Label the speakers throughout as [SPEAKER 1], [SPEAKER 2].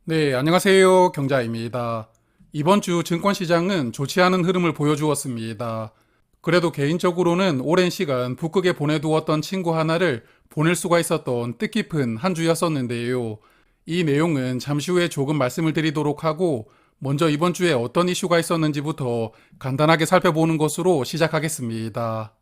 [SPEAKER 1] 네, 안녕하세요. 경자입니다. 이번 주 증권시장은 좋지 않은 흐름을 보여주었습니다. 그래도 개인적으로는 오랜 시간 북극에 보내두었던 친구 하나를 보낼 수가 있었던 뜻깊은 한 주였었는데요. 이 내용은 잠시 후에 조금 말씀을 드리도록 하고, 먼저 이번 주에 어떤 이슈가 있었는지부터 간단하게 살펴보는 것으로 시작하겠습니다.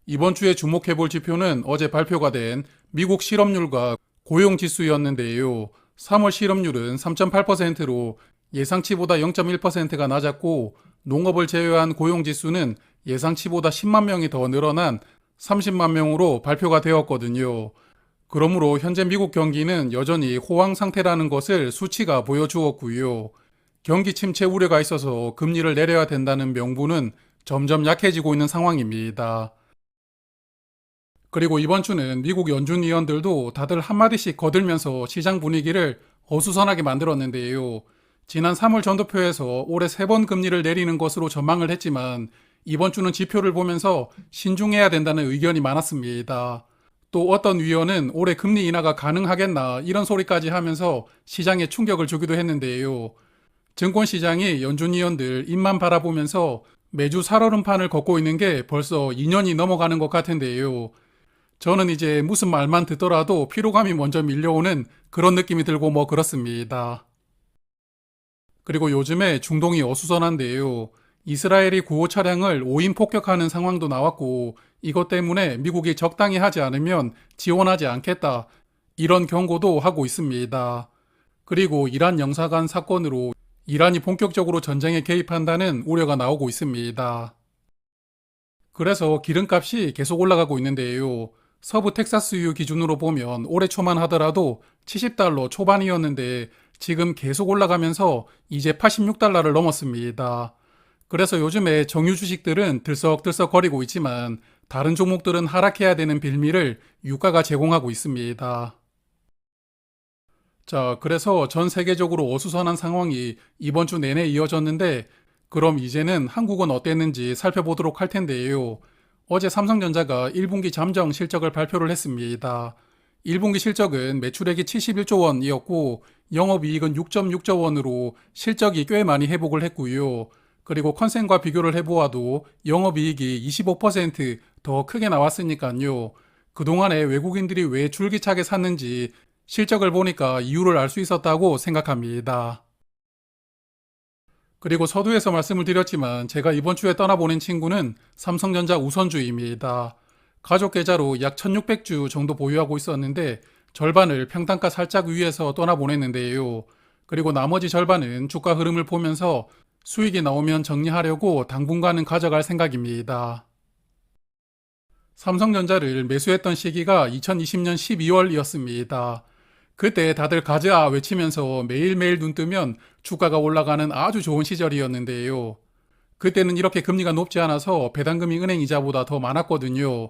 [SPEAKER 1] 이번 주에 주목해볼 지표는 어제 발표가 된 미국 실업률과 고용지수였는데요. 3월 실업률은 3.8%로 예상치보다 0.1%가 낮았고, 농업을 제외한 고용지수는 예상치보다 10만 명이 더 늘어난 30만 명으로 발표가 되었거든요. 그러므로 현재 미국 경기는 여전히 호황 상태라는 것을 수치가 보여주었고요. 경기 침체 우려가 있어서 금리를 내려야 된다는 명분은 점점 약해지고 있는 상황입니다. 그리고 이번 주는 미국 연준 위원들도 다들 한마디씩 거들면서 시장 분위기를 어수선하게 만들었는데요. 지난 3월 전도표에서 올해 3번 금리를 내리는 것으로 전망을 했지만 이번 주는 지표를 보면서 신중해야 된다는 의견이 많았습니다. 또 어떤 위원은 올해 금리 인하가 가능하겠나 이런 소리까지 하면서 시장에 충격을 주기도 했는데요. 증권시장이 연준 위원들 입만 바라보면서 매주 살얼음판을 걷고 있는 게 벌써 2년이 넘어가는 것 같은데요. 저는 이제 무슨 말만 듣더라도 피로감이 먼저 밀려오는 그런 느낌이 들고 뭐 그렇습니다. 그리고 요즘에 중동이 어수선한데요. 이스라엘이 구호 차량을 5인 폭격하는 상황도 나왔고 이것 때문에 미국이 적당히 하지 않으면 지원하지 않겠다. 이런 경고도 하고 있습니다. 그리고 이란 영사관 사건으로 이란이 본격적으로 전쟁에 개입한다는 우려가 나오고 있습니다. 그래서 기름값이 계속 올라가고 있는데요. 서부 텍사스유 기준으로 보면 올해 초만 하더라도 70달러 초반이었는데 지금 계속 올라가면서 이제 86달러를 넘었습니다. 그래서 요즘에 정유 주식들은 들썩들썩거리고 있지만 다른 종목들은 하락해야 되는 빌미를 유가가 제공하고 있습니다. 자, 그래서 전 세계적으로 어수선한 상황이 이번 주 내내 이어졌는데 그럼 이제는 한국은 어땠는지 살펴보도록 할 텐데요. 어제 삼성전자가 1분기 잠정 실적을 발표를 했습니다. 1분기 실적은 매출액이 71조 원이었고 영업이익은 6.6조 원으로 실적이 꽤 많이 회복을 했고요. 그리고 컨센과 비교를 해보아도 영업이익이 25%더 크게 나왔으니까요. 그동안에 외국인들이 왜 줄기차게 샀는지 실적을 보니까 이유를 알 수 있었다고 생각합니다. 그리고 서두에서 말씀을 드렸지만 제가 이번 주에 떠나보낸 친구는 삼성전자 우선주입니다. 가족 계좌로 약 1600주 정도 보유하고 있었는데 절반을 평단가 살짝 위에서 떠나보냈는데요. 그리고 나머지 절반은 주가 흐름을 보면서 수익이 나오면 정리하려고 당분간은 가져갈 생각입니다. 삼성전자를 매수했던 시기가 2020년 12월이었습니다. 그때 다들 가즈아 외치면서 매일매일 눈 뜨면 주가가 올라가는 아주 좋은 시절이었는데요. 그때는 이렇게 금리가 높지 않아서 배당금이 은행 이자보다 더 많았거든요.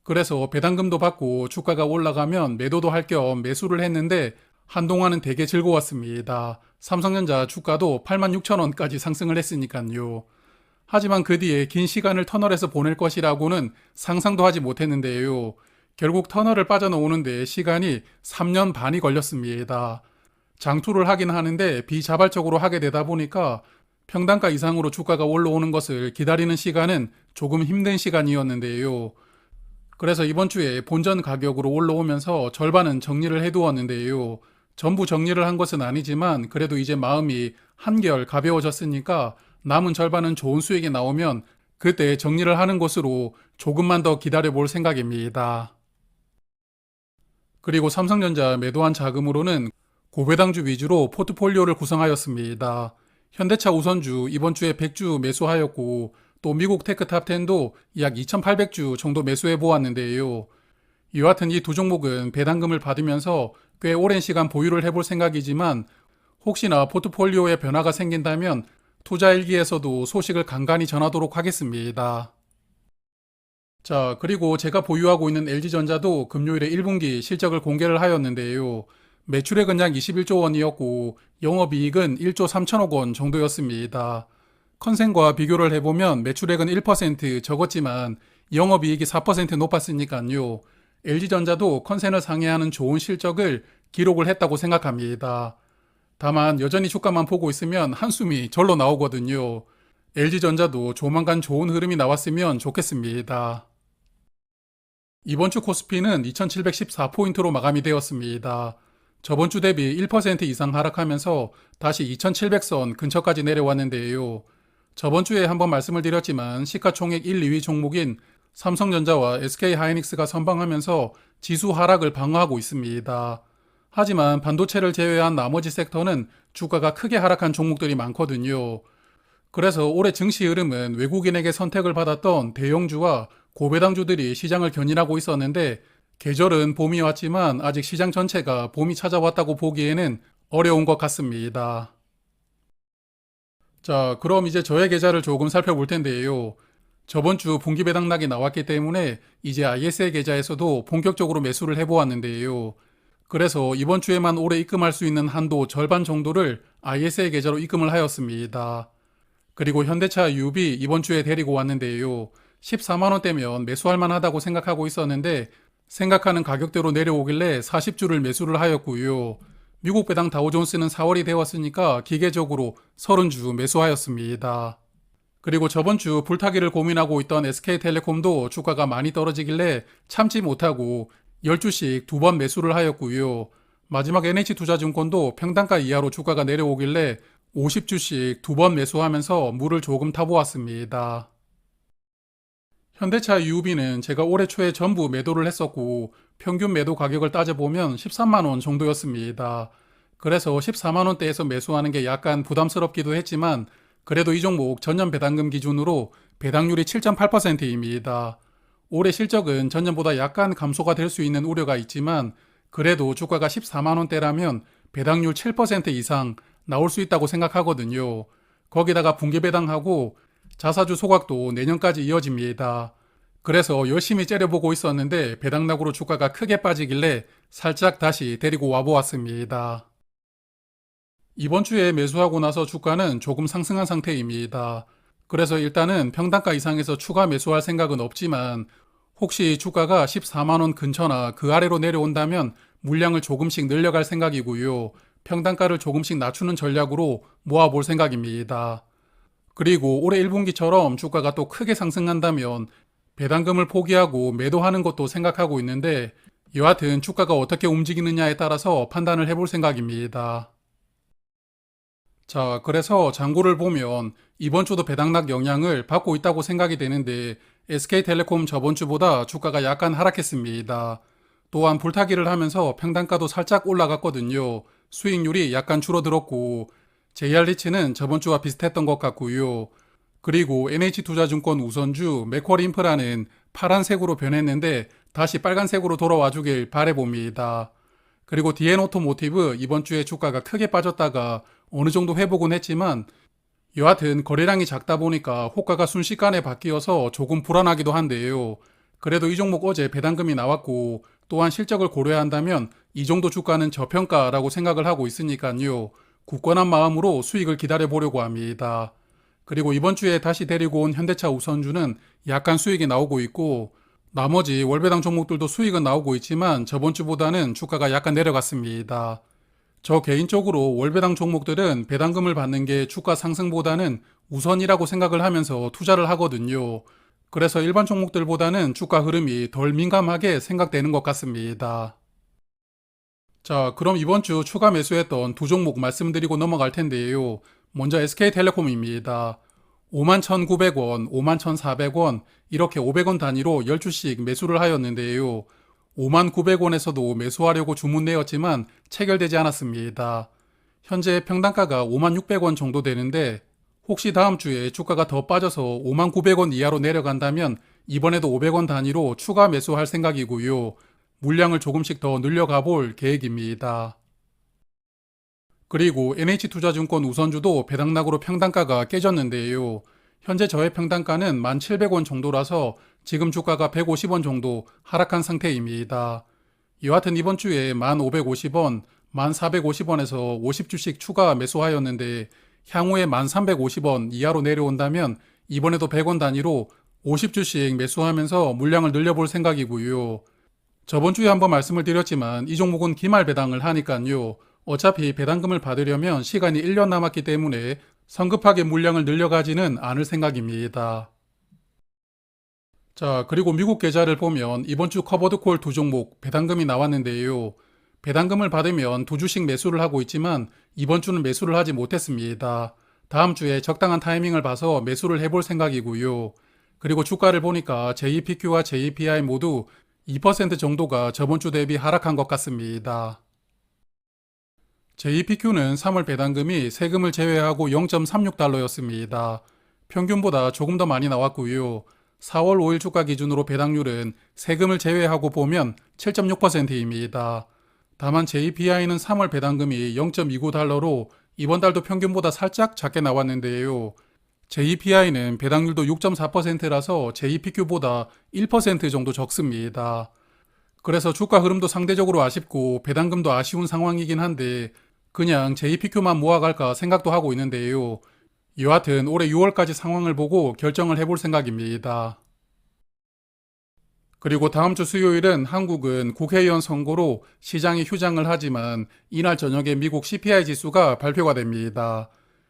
[SPEAKER 1] 그래서 배당금도 받고 주가가 올라가면 매도도 할 겸 매수를 했는데 한동안은 되게 즐거웠습니다. 삼성전자 주가도 86,000원까지 상승을 했으니까요. 하지만 그 뒤에 긴 시간을 터널에서 보낼 것이라고는 상상도 하지 못했는데요. 결국 터널을 빠져나오는데 시간이 3년 반이 걸렸습니다. 장투를 하긴 하는데 비자발적으로 하게 되다 보니까 평단가 이상으로 주가가 올라오는 것을 기다리는 시간은 조금 힘든 시간이었는데요. 그래서 이번 주에 본전 가격으로 올라오면서 절반은 정리를 해두었는데요. 전부 정리를 한 것은 아니지만 그래도 이제 마음이 한결 가벼워졌으니까 남은 절반은 좋은 수익이 나오면 그때 정리를 하는 것으로 조금만 더 기다려 볼 생각입니다. 그리고 삼성전자 매도한 자금으로는 고배당주 위주로 포트폴리오를 구성하였습니다. 현대차 우선주 이번 주에 100주 매수하였고 또 미국 테크탑10도 약 2800주 정도 매수해 보았는데요. 여하튼 이 두 종목은 배당금을 받으면서 꽤 오랜 시간 보유를 해볼 생각이지만 혹시나 포트폴리오에 변화가 생긴다면 투자 일기에서도 소식을 간간히 전하도록 하겠습니다. 자, 그리고 제가 보유하고 있는 LG전자도 금요일에 1분기 실적을 공개를 하였는데요. 매출액은 약 21조 원이었고 영업이익은 1조 3천억 원 정도였습니다. 컨센과 비교를 해보면 매출액은 1% 적었지만 영업이익이 4% 높았으니까요. LG전자도 컨센을 상회하는 좋은 실적을 기록을 했다고 생각합니다. 다만 여전히 주가만 보고 있으면 한숨이 절로 나오거든요. LG전자도 조만간 좋은 흐름이 나왔으면 좋겠습니다. 이번 주 코스피는 2714포인트로 마감이 되었습니다. 저번 주 대비 1% 이상 하락하면서 다시 2700선 근처까지 내려왔는데요. 저번 주에 한번 말씀을 드렸지만 시가총액 1, 2위 종목인 삼성전자와 SK하이닉스가 선방하면서 지수 하락을 방어하고 있습니다. 하지만 반도체를 제외한 나머지 섹터는 주가가 크게 하락한 종목들이 많거든요. 그래서 올해 증시 흐름은 외국인에게 선택을 받았던 대형주와 고배당주들이 시장을 견인하고 있었는데 계절은 봄이 왔지만 아직 시장 전체가 봄이 찾아왔다고 보기에는 어려운 것 같습니다. 자, 그럼 이제 저의 계좌를 조금 살펴볼 텐데요. 저번 주 분기 배당락이 나왔기 때문에 이제 IS의 계좌에서도 본격적으로 매수를 해보았는데요. 그래서 이번 주에만 올해 입금할 수 있는 한도 절반 정도를 IS의 계좌로 입금을 하였습니다. 그리고 현대차 UB 이번 주에 데리고 왔는데요. 14만원대면 매수할 만하다고 생각하고 있었는데 생각하는 가격대로 내려오길래 40주를 매수를 하였고요. 미국 배당 다우존스는 4월이 되었으니까 기계적으로 30주 매수하였습니다. 그리고 저번 주 불타기를 고민하고 있던 SK텔레콤도 주가가 많이 떨어지길래 참지 못하고 10주씩 2번 매수를 하였고요. 마지막 NH투자증권도 평단가 이하로 주가가 내려오길래 50주씩 2번 매수하면서 물을 조금 타보았습니다. 현대차 UB는 제가 올해 초에 전부 매도를 했었고 평균 매도 가격을 따져보면 13만원 정도였습니다. 그래서 14만원대에서 매수하는 게 약간 부담스럽기도 했지만 그래도 이 종목 전년 배당금 기준으로 배당률이 7.8%입니다. 올해 실적은 전년보다 약간 감소가 될 수 있는 우려가 있지만 그래도 주가가 14만원대라면 배당률 7% 이상 나올 수 있다고 생각하거든요. 거기다가 분기 배당하고 자사주 소각도 내년까지 이어집니다. 그래서 열심히 째려보고 있었는데 배당락으로 주가가 크게 빠지길래 살짝 다시 데리고 와보았습니다. 이번 주에 매수하고 나서 주가는 조금 상승한 상태입니다. 그래서 일단은 평단가 이상에서 추가 매수할 생각은 없지만 혹시 주가가 14만원 근처나 그 아래로 내려온다면 물량을 조금씩 늘려갈 생각이고요. 평단가를 조금씩 낮추는 전략으로 모아볼 생각입니다. 그리고 올해 1분기처럼 주가가 또 크게 상승한다면 배당금을 포기하고 매도하는 것도 생각하고 있는데 여하튼 주가가 어떻게 움직이느냐에 따라서 판단을 해볼 생각입니다. 자, 그래서 장고를 보면 이번 주도 배당락 영향을 받고 있다고 생각이 되는데 SK텔레콤 저번 주보다 주가가 약간 하락했습니다. 또한 불타기를 하면서 평단가도 살짝 올라갔거든요. 수익률이 약간 줄어들었고 JR리츠는 저번 주와 비슷했던 것 같고요. 그리고 NH투자증권 우선주 맥쿼리인프라는 파란색으로 변했는데 다시 빨간색으로 돌아와 주길 바라봅니다. 그리고 DN오토모티브 이번 주에 주가가 크게 빠졌다가 어느 정도 회복은 했지만 여하튼 거래량이 작다 보니까 호가가 순식간에 바뀌어서 조금 불안하기도 한데요. 그래도 이 종목 어제 배당금이 나왔고 또한 실적을 고려한다면 이 정도 주가는 저평가라고 생각을 하고 있으니까요. 굳건한 마음으로 수익을 기다려보려고 합니다. 그리고 이번 주에 다시 데리고 온 현대차 우선주는 약간 수익이 나오고 있고 나머지 월배당 종목들도 수익은 나오고 있지만 저번 주보다는 주가가 약간 내려갔습니다. 저 개인적으로 월배당 종목들은 배당금을 받는 게 주가 상승보다는 우선이라고 생각을 하면서 투자를 하거든요. 그래서 일반 종목들보다는 주가 흐름이 덜 민감하게 생각되는 것 같습니다. 자, 그럼 이번 주 추가 매수했던 두 종목 말씀드리고 넘어갈 텐데요. 먼저 SK텔레콤입니다. 51,900원, 51,400원 이렇게 500원 단위로 10주씩 매수를 하였는데요. 59,900원에서도 매수하려고 주문 내었지만 체결되지 않았습니다. 현재 평단가가 56,600원 정도 되는데 혹시 다음 주에 주가가 더 빠져서 59,900원 이하로 내려간다면 이번에도 500원 단위로 추가 매수할 생각이고요. 물량을 조금씩 더 늘려가 볼 계획입니다. 그리고 NH투자증권 우선주도 배당락으로 평단가가 깨졌는데요. 현재 저의 평단가는 1,700원 정도라서 지금 주가가 150원 정도 하락한 상태입니다. 여하튼 이번 주에 1,550원, 1,450원에서 50주씩 추가 매수하였는데 향후에 1,350원 이하로 내려온다면 이번에도 100원 단위로 50주씩 매수하면서 물량을 늘려볼 생각이고요. 저번 주에 한번 말씀을 드렸지만 이 종목은 기말 배당을 하니까요. 어차피 배당금을 받으려면 시간이 1년 남았기 때문에 성급하게 물량을 늘려가지는 않을 생각입니다. 자, 그리고 미국 계좌를 보면 이번 주 커버드콜 두 종목 배당금이 나왔는데요. 배당금을 받으면 두 주씩 매수를 하고 있지만 이번 주는 매수를 하지 못했습니다. 다음 주에 적당한 타이밍을 봐서 매수를 해볼 생각이고요. 그리고 주가를 보니까 JPQ와 JPI 모두 2% 정도가 저번 주 대비 하락한 것 같습니다. JPQ는 3월 배당금이 세금을 제외하고 0.36달러였습니다. 평균보다 조금 더 많이 나왔고요. 4월 5일 주가 기준으로 배당률은 세금을 제외하고 보면 7.6%입니다. 다만 JPI는 3월 배당금이 0.29달러로 이번 달도 평균보다 살짝 작게 나왔는데요. JPI는 배당률도 6.4%라서 JPQ보다 1% 정도 적습니다. 그래서 주가 흐름도 상대적으로 아쉽고 배당금도 아쉬운 상황이긴 한데 그냥 JPQ만 모아갈까 생각도 하고 있는데요. 여하튼 올해 6월까지 상황을 보고 결정을 해볼 생각입니다. 그리고 다음 주 수요일은 한국은 국회의원 선거로 시장이 휴장을 하지만 이날 저녁에 미국 CPI 지수가 발표가 됩니다.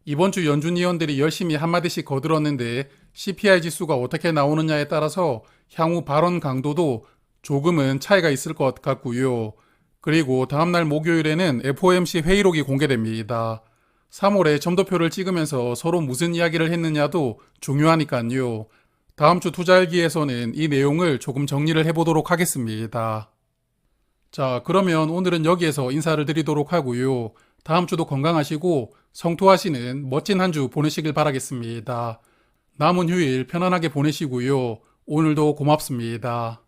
[SPEAKER 1] 이번 주 연준 의원들이 열심히 한마디씩 거들었는데 CPI 지수가 어떻게 나오느냐에 따라서 향후 발언 강도도 조금은 차이가 있을 것 같고요. 그리고 다음날 목요일에는 FOMC 회의록이 공개됩니다. 3월에 점도표를 찍으면서 서로 무슨 이야기를 했느냐도 중요하니까요. 다음 주 투자일기에서는 이 내용을 조금 정리를 해보도록 하겠습니다. 자, 그러면 오늘은 여기에서 인사를 드리도록 하고요. 다음 주도 건강하시고 성투하시는 멋진 한 주 보내시길 바라겠습니다. 남은 휴일 편안하게 보내시고요. 오늘도 고맙습니다.